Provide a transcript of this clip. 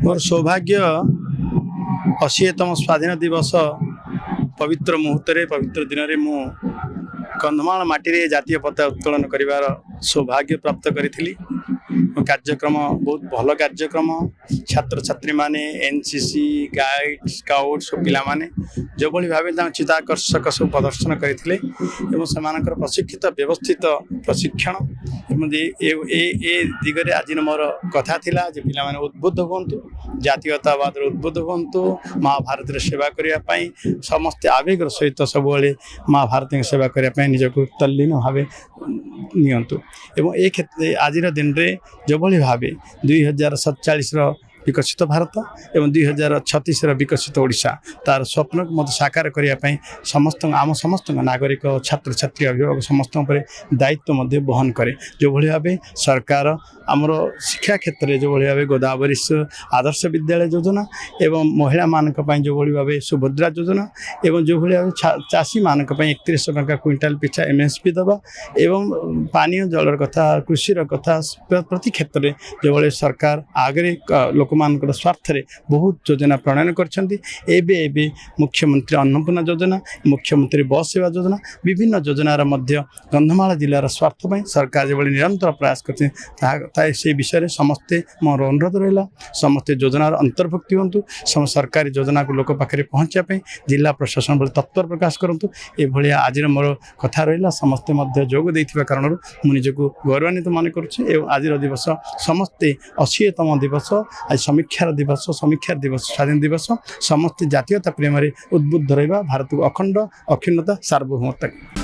मोर सौभाग्य 80तम स्वाधीन दिवस पवित्र मुहूर्त पवित्र दिन में मु कंधमाल माटी जातीय पताका उत्तोलन कर सौभाग्य प्राप्त करी। कार्यक्रम बहुत भल कार्यक्रम छात्र छात्री माने एनसीसी गाइड स्काउट सब पिला माने जो भाव चिताकर्षक सब प्रदर्शन करते प्रशिक्षित व्यवस्थित प्रशिक्षण दिगरे आज मोर कथा थिला जे पिला माने उद्बुद्ध हुंतु जातीयतावाद उद्बुद्ध हुंतु महाभारत सेवा करने समस्त आवेगर सहित सब महाभारत सेवा करने निजक तल्लीन भाव नियंतु एवं ए क्षेत्र आज दिन रे जो भाव 2047 विकसित भारत एवं 2036 विकसित ओडिशा तार स्वप्न को मत साकार करने समस्त आम समस्त नागरिक छात्र छात्री अभिभावक समस्त दायित्व बहन करे जो भाव सरकार आमर शिक्षा क्षेत्र में जो भाव गोदावरी आदर्श विद्यालय योजना एवं महिला मानक जो भाव सुभद्रा योजना एवं जो भाव चाषी मानक 31 टंका क्विंटाल पिछा एमएसपी दबा एवं पानीय जलर कथा कृषि कथा प्रति क्षेत्र में जो भाव सरकार आगे लोक स्वार्थ बहुत योजना प्रणयन कर मुख्यमंत्री अन्नपूर्णा योजना मुख्यमंत्री बस सेवा योजना विभिन्न योजनार कंधमाल जिलार स्वार्थ सरकार जो निरंतर प्रयास कर विषय में समस्ते मोर अनुरोध रहा समस्ते योजनार अंतर्भुक्ति हूँ सरकारी योजना को लोक पाखे पहुँचापी जिला प्रशासन बड़े तत्पर प्रकाश करूँ ये आज मोर कथा रहा समस्ते जोग देथिबा कारण मुझको गौरवान्वित मन करुँ आज दिवस समस्ते 80तम दिवस आज समीक्षार दिवस स्वाधीन दिवस समस्त जातीयता प्रेम उद्बुद्ध रहा भारत को अखंड अखंडता सार्वभौमता।